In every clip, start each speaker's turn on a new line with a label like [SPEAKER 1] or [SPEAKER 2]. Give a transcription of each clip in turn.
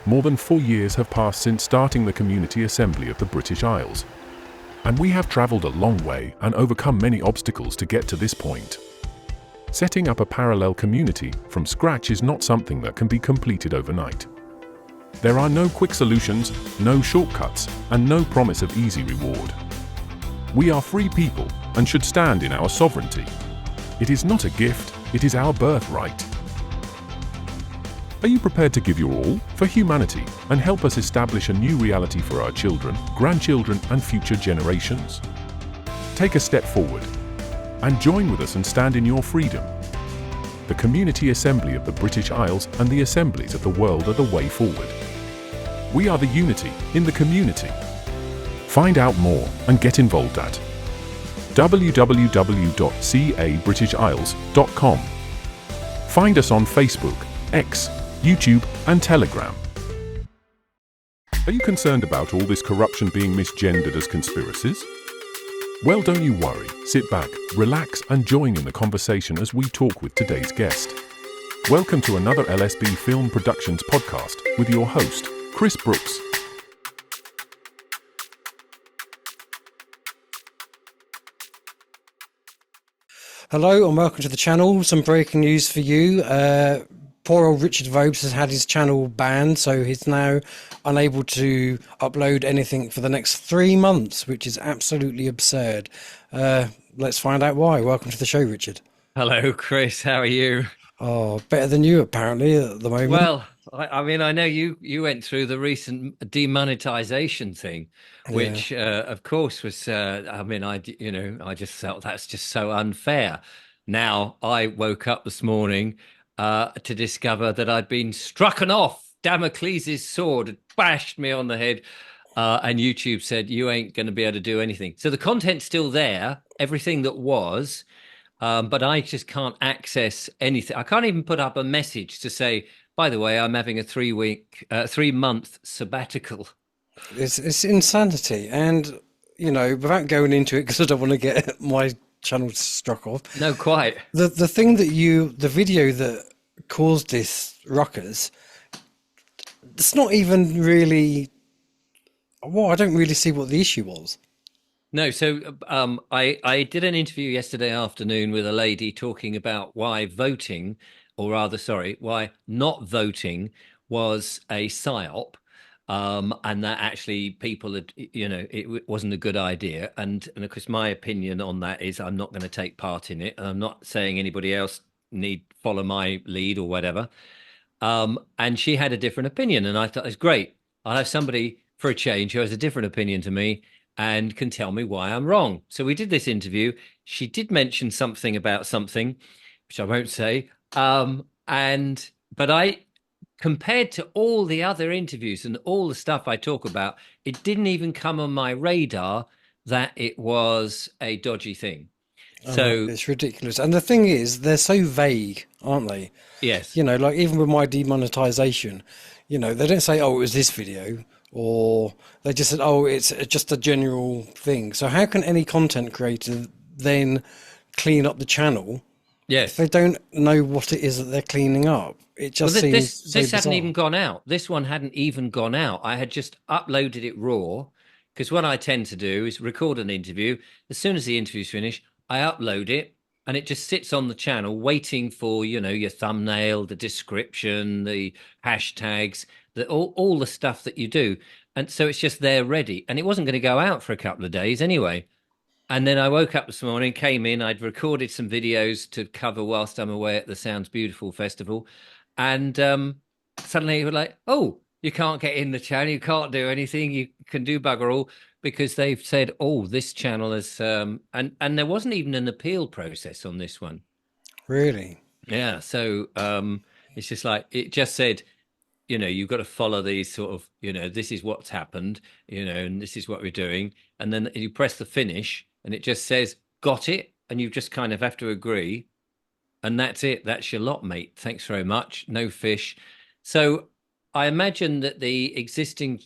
[SPEAKER 1] More than 4 years have passed since starting the Community Assembly of the British Isles. And we have travelled a long way and overcome many obstacles to get to this point. Setting up a parallel community from scratch is not something that can be completed overnight. There are no quick solutions, no shortcuts, and no promise of easy reward. We are free people and should stand in our sovereignty. It is not a gift, it is our birthright. Are you prepared to give your all for humanity and help us establish a new reality for our children, grandchildren, and future generations? Take a step forward and join with us and stand in your freedom. The Community Assembly of the British Isles and the assemblies of the world are the way forward. We are the unity in the community. Find out more and get involved at www.cabritishisles.com. Find us on Facebook, X, YouTube, and Telegram. Are you concerned about all this corruption being misgendered as conspiracies? Well, don't you worry. Sit back, relax, and join in the conversation as we talk with today's guest. Welcome to another LSB Film Productions podcast with your host, Kris Brooks.
[SPEAKER 2] Hello and welcome to the channel. Some breaking news for you. Poor old Richard Vobes has had his channel banned, so he's now unable to upload anything for the next 3 months, which is absolutely absurd. Let's find out why. Welcome to the show, Richard.
[SPEAKER 3] Hello, Kris. How are you?
[SPEAKER 2] Oh, better than you apparently at the moment.
[SPEAKER 3] Well, I mean, I know you went through the recent demonetization thing, which, of course, was. I mean, I just felt that's just so unfair. Now, I woke up this morning to discover that I'd been strucken off. Damocles' sword had bashed me on the head, and YouTube said, you ain't going to be able to do anything. So the content's still there, everything that was, but I just can't access anything. I can't even put up a message to say, by the way, I'm having a 3-month sabbatical.
[SPEAKER 2] It's insanity. And, you know, without going into it, because I don't want to get my channel struck off.
[SPEAKER 3] No, quite.
[SPEAKER 2] The thing that the video that caused this ruckus, it's not even really, well, I don't really see what the issue was.
[SPEAKER 3] No, so I did an interview yesterday afternoon with a lady talking about why why not voting was a psyop. And that actually people had, it wasn't a good idea. And of course, my opinion on that is I'm not going to take part in it. And I'm not saying anybody else need follow my lead or whatever. And she had a different opinion. And I thought, it's great. I'll have somebody for a change who has a different opinion to me and can tell me why I'm wrong. So we did this interview. She did mention something about something, which I won't say. But compared to all the other interviews and all the stuff I talk about, it didn't even come on my radar that it was a dodgy thing. So
[SPEAKER 2] it's ridiculous. And the thing is, they're so vague, aren't they?
[SPEAKER 3] Yes.
[SPEAKER 2] You know, like even with my demonetization, you know, they don't say, oh, it was this video, or they just said, oh, it's just a general thing. So how can any content creator then clean up the channel?
[SPEAKER 3] Yes.
[SPEAKER 2] If they don't know what it is that they're cleaning up? It just seems
[SPEAKER 3] this hadn't even gone out. This one hadn't even gone out. I had just uploaded it raw, because what I tend to do is record an interview. As soon as the interview's finished, I upload it, and it just sits on the channel waiting for, your thumbnail, the description, the hashtags, all the stuff that you do. And so it's just there ready. And it wasn't going to go out for a couple of days anyway. And then I woke up this morning, came in, I'd recorded some videos to cover whilst I'm away at the Sounds Beautiful Festival. And suddenly we're like, oh, you can't get in the channel, you can't do anything, you can do bugger all, because they've said, oh, this channel is, and there wasn't even an appeal process on this one.
[SPEAKER 2] Really?
[SPEAKER 3] Yeah, so it's just like, it just said, you've got to follow these sort of, this is what's happened, and this is what we're doing. And then you press the finish, and it just says, got it, and you just kind of have to agree. And that's it. That's your lot, mate. Thanks very much. No fish. So I imagine that the existing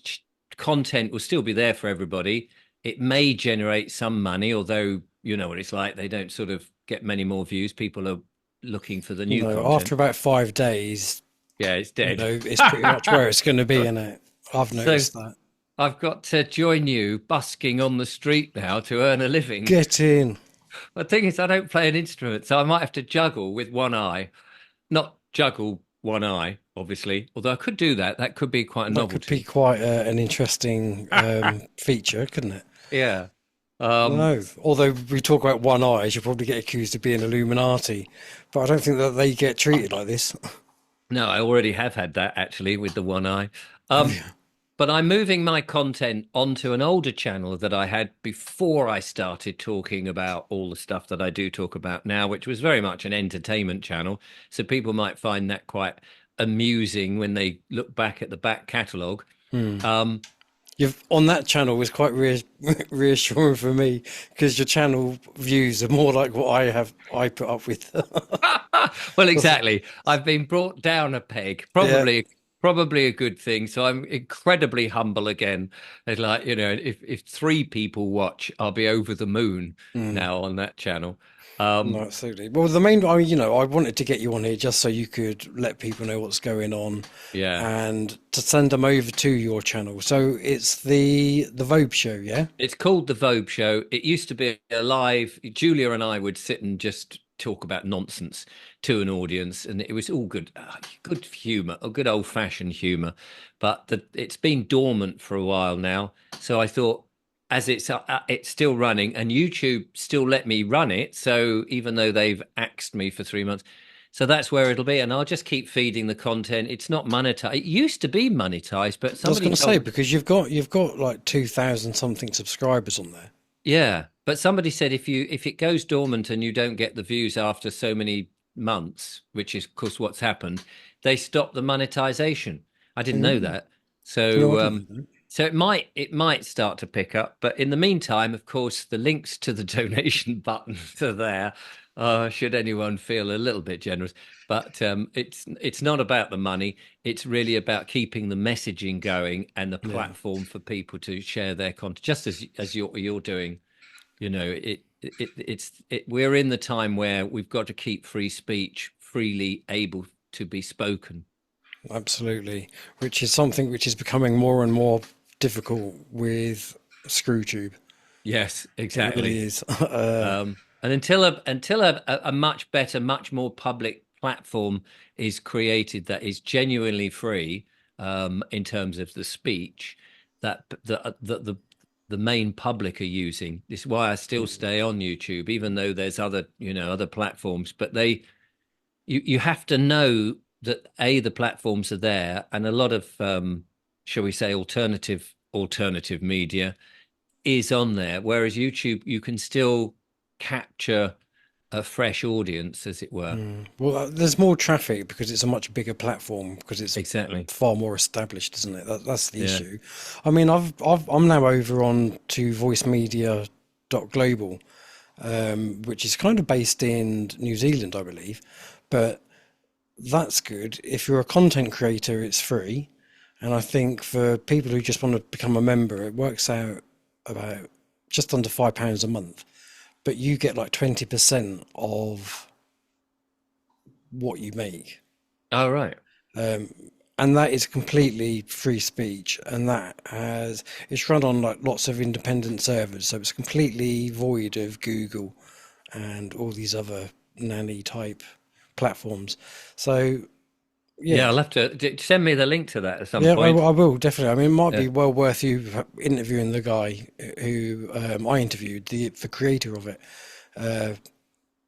[SPEAKER 3] content will still be there for everybody. It may generate some money, although you know what it's like. They don't sort of get many more views. People are looking for the new content.
[SPEAKER 2] After about 5 days,
[SPEAKER 3] Yeah, it's dead.
[SPEAKER 2] it's pretty much where it's going to be, isn't it? I've
[SPEAKER 3] So
[SPEAKER 2] noticed that.
[SPEAKER 3] I've got to join you busking on the street now to earn a living.
[SPEAKER 2] Get in.
[SPEAKER 3] The thing is, I don't play an instrument, so I might have to juggle with one eye. Not juggle one eye, obviously, although I could do that. That could be quite a
[SPEAKER 2] That could be
[SPEAKER 3] novelty.
[SPEAKER 2] quite an interesting feature, couldn't it?
[SPEAKER 3] Yeah.
[SPEAKER 2] No, although we talk about one eye, you'll probably get accused of being Illuminati, but I don't think that they get treated like this.
[SPEAKER 3] No, I already have had that actually with the one eye. Um, but I'm moving my content onto an older channel that I had before I started talking about all the stuff that I do talk about now, which was very much an entertainment channel. So people might find that quite amusing when they look back at the back catalogue. Um,
[SPEAKER 2] You've on that channel was quite reassuring for me because your channel views are more like what I put up with.
[SPEAKER 3] well, exactly. I've been brought down a peg,
[SPEAKER 2] Yeah,
[SPEAKER 3] probably a good thing. So I'm incredibly humble again. It's like, if three people watch, I'll be over the moon now on that channel.
[SPEAKER 2] no, absolutely. Well, the main, I wanted to get you on here just so you could let people know what's going on
[SPEAKER 3] Yeah.
[SPEAKER 2] and to send them over to your channel. So it's the Vobe show, yeah?
[SPEAKER 3] It's called The Vogue Show. It used to be a live. Julia and I would sit and just talk about nonsense to an audience, and it was all good humour, a good old-fashioned humour. But it's been dormant for a while now, so I thought, as it's still running, and YouTube still let me run it. So even though they've axed me for 3 months, so that's where it'll be, and I'll just keep feeding the content. It's not monetized. It used to be monetized, but
[SPEAKER 2] I was
[SPEAKER 3] somebody
[SPEAKER 2] going to say
[SPEAKER 3] told.
[SPEAKER 2] because you've got like 2,000 something subscribers on there.
[SPEAKER 3] Yeah, but somebody said if it goes dormant and you don't get the views after so many months, which is of course what's happened, they stop the monetization. I didn't know
[SPEAKER 2] Mm.
[SPEAKER 3] that.
[SPEAKER 2] No, I
[SPEAKER 3] So
[SPEAKER 2] didn't know that.
[SPEAKER 3] so it might start to pick up, but in the meantime, of course, the links to the donation buttons are there. Should anyone feel a little bit generous, but it's not about the money. It's really about keeping the messaging going and the
[SPEAKER 2] Yeah.
[SPEAKER 3] platform for people to share their content, just as you're doing. We're in the time where we've got to keep free speech freely able to be spoken.
[SPEAKER 2] Absolutely, which is something which is becoming more and more difficult with ScrewTube.
[SPEAKER 3] Yes,
[SPEAKER 2] It really
[SPEAKER 3] exactly.
[SPEAKER 2] is.
[SPEAKER 3] And until a much better, much more public platform is created that is genuinely free, in terms of the speech that the main public are using. This is why I still stay on YouTube, even though there's other platforms. But you have to know that the platforms are there, and a lot of shall we say alternative media is on there, whereas YouTube, you can still capture a fresh audience, as it were.
[SPEAKER 2] Well, there's more traffic because it's a much bigger platform because it's
[SPEAKER 3] Exactly.
[SPEAKER 2] far more established, isn't it? That's the
[SPEAKER 3] Yeah.
[SPEAKER 2] issue. I mean, I'm now over on to voicemedia.global, which is kind of based in New Zealand, I believe, but that's good. If you're a content creator, it's free. And I think for people who just want to become a member, it works out about just under £5 a month. But you get like 20% of what you make.
[SPEAKER 3] All right.
[SPEAKER 2] And that is completely free speech. And it's run on like lots of independent servers. So it's completely void of Google and all these other nanny type platforms. So
[SPEAKER 3] Yeah,
[SPEAKER 2] yeah.
[SPEAKER 3] I'll have to send me the link to that at some
[SPEAKER 2] Yeah,
[SPEAKER 3] point.
[SPEAKER 2] I will definitely. I mean, it might
[SPEAKER 3] Yeah.
[SPEAKER 2] be well worth you interviewing the guy who I interviewed, the creator of it. Uh,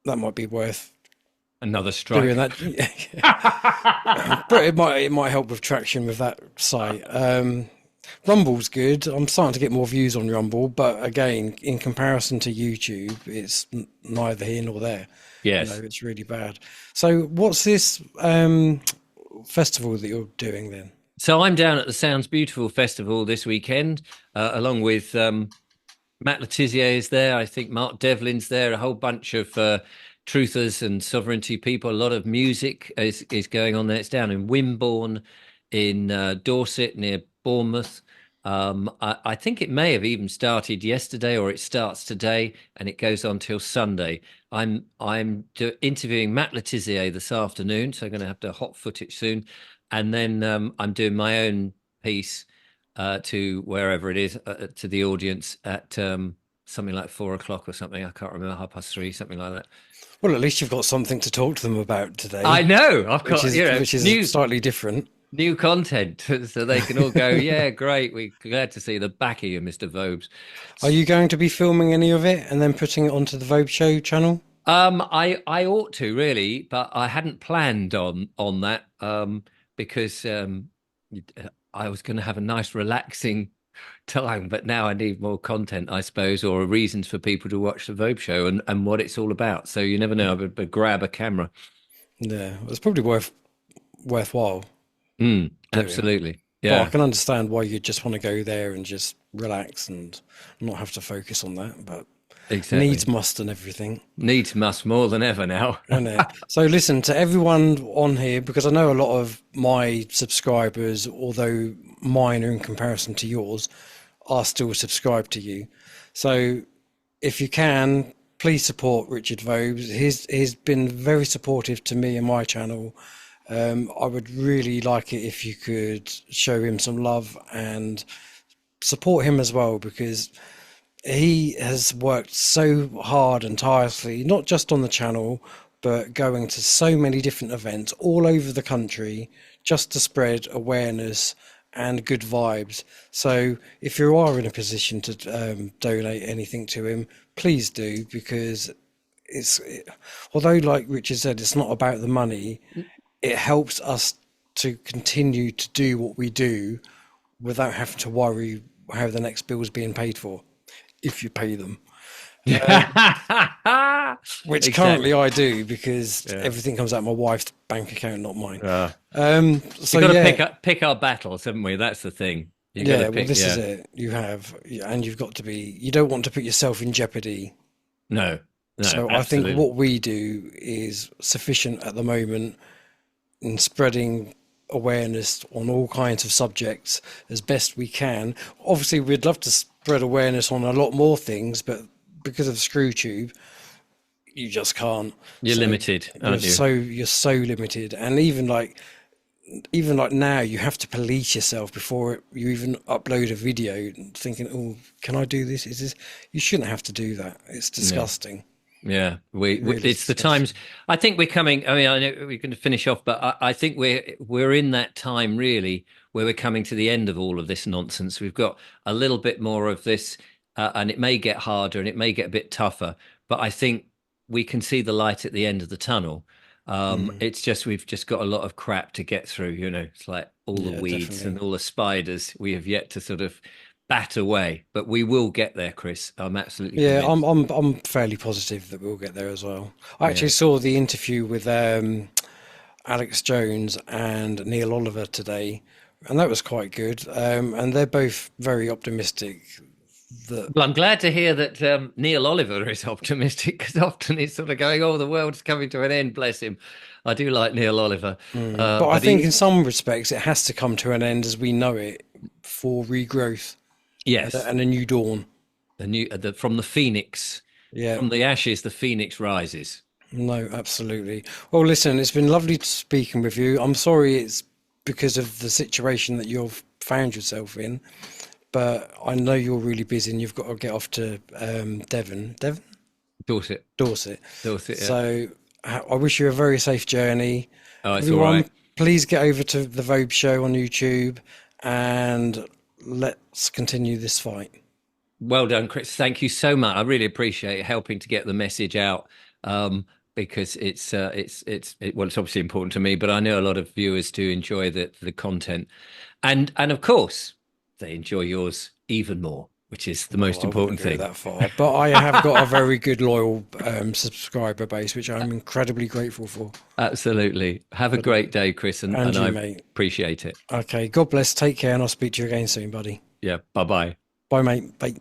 [SPEAKER 2] that might be worth
[SPEAKER 3] Another
[SPEAKER 2] doing
[SPEAKER 3] strike.
[SPEAKER 2] that. But it might help with traction with that site. Rumble's good. I'm starting to get more views on Rumble, but again, in comparison to YouTube, it's neither here nor there.
[SPEAKER 3] Yes.
[SPEAKER 2] It's really bad. So, what's this festival that you're doing then?
[SPEAKER 3] So I'm down at the Sounds Beautiful Festival this weekend, along with Matt Letizia is there. I think Mark Devlin's there. A whole bunch of truthers and sovereignty people. A lot of music is going on there. It's down in Wimborne, in Dorset near Bournemouth. I think it may have even started yesterday, or it starts today, and it goes on till Sunday. I'm interviewing Matt Letizia this afternoon, so I'm going to have to hot footage soon. and then I'm doing my own piece to wherever it is, to the audience at something like 4 o'clock or something. I can't remember, 3:30, something like that.
[SPEAKER 2] Well, at least you've got something to talk to them about today.
[SPEAKER 3] I know. I've got,
[SPEAKER 2] which is slightly different.
[SPEAKER 3] New content, so they can all go, yeah, great. We're glad to see the back of you, Mr. Vobes.
[SPEAKER 2] Are you going to be filming any of it and then putting it onto the Vogue Show channel?
[SPEAKER 3] I ought to really, but I hadn't planned on that because I was going to have a nice relaxing time, but now I need more content, I suppose, or reasons for people to watch the Vogue Show and what it's all about. So you never know, but grab a camera.
[SPEAKER 2] Yeah, it's probably worthwhile.
[SPEAKER 3] Absolutely. Yeah.
[SPEAKER 2] But I can understand why you just want to go there and just relax and not have to focus on that, but
[SPEAKER 3] exactly.
[SPEAKER 2] Needs must and everything.
[SPEAKER 3] Needs must more than ever now.
[SPEAKER 2] So listen, to everyone on here, because I know a lot of my subscribers, although minor in comparison to yours, are still subscribed to you. So if you can, please support Richard Vobes. He's been very supportive to me and my channel. I would really like it if you could show him some love and support him as well, because he has worked so hard and tirelessly, not just on the channel, but going to so many different events all over the country just to spread awareness and good vibes. So if you are in a position to donate anything to him, please do, because although, like Richard said, it's not about the money, it helps us to continue to do what we do without having to worry how the next bill is being paid for, if you pay them. Which exactly. Currently I do, because everything comes out of my wife's bank account, not mine.
[SPEAKER 3] So you've got to pick our battles, haven't we? That's the thing.
[SPEAKER 2] This is it. You have, and you've got to be. You don't want to put yourself in jeopardy.
[SPEAKER 3] No.
[SPEAKER 2] So absolutely. I think what we do is sufficient at the moment in spreading awareness on all kinds of subjects as best we can. Obviously, we'd love to spread awareness on a lot more things, but because of ScrewTube, you just can't.
[SPEAKER 3] You're limited, aren't you?
[SPEAKER 2] You're so limited, and even like now, you have to police yourself before you even upload a video, thinking, "Oh, can I do this? Is this?" You shouldn't have to do that. It's disgusting.
[SPEAKER 3] Yeah, it's the times. I think we're coming. I mean, I know we're going to finish off, but I think we're in that time really where we're coming to the end of all of this nonsense. We've got a little bit more of this, and it may get harder and it may get a bit tougher, but I think we can see the light at the end of the tunnel. It's just we've just got a lot of crap to get through. You know, it's like all the weeds definitely. And all the spiders we have yet to sort of bat away, but we will get there, Kris. I'm absolutely convinced.
[SPEAKER 2] I'm fairly positive that we'll get there as well. I actually saw the interview with Alex Jones and Neil Oliver today, and that was quite good. And they're both very optimistic.
[SPEAKER 3] Well, I'm glad to hear that Neil Oliver is optimistic, because often he's sort of going, "Oh, the world's coming to an end." Bless him. I do like Neil Oliver,
[SPEAKER 2] but I think in some respects it has to come to an end as we know it for regrowth.
[SPEAKER 3] Yes,
[SPEAKER 2] and a new dawn.
[SPEAKER 3] From the phoenix. Yeah, from the ashes, the phoenix rises.
[SPEAKER 2] No, absolutely. Well, listen, it's been lovely speaking with you. I'm sorry it's because of the situation that you've found yourself in, but I know you're really busy and you've got to get off to Dorset.
[SPEAKER 3] Yeah.
[SPEAKER 2] So I wish you a very safe journey.
[SPEAKER 3] Oh, it's everyone, all right.
[SPEAKER 2] Please get over to the Vobes Show on YouTube and let's continue this fight.
[SPEAKER 3] Well done, Kris. Thank you so much. I really appreciate helping to get the message out, because it's obviously important to me, but I know a lot of viewers do enjoy the content, and of course they enjoy yours even more, which is the most important thing.
[SPEAKER 2] That far, but I have got a very good loyal subscriber base, which I'm incredibly grateful for.
[SPEAKER 3] Absolutely. Have a great day, Kris, and I appreciate it.
[SPEAKER 2] Okay, God bless. Take care, and I'll speak to you again soon, buddy.
[SPEAKER 3] Yeah. Bye-bye.
[SPEAKER 2] Bye, mate. Bye.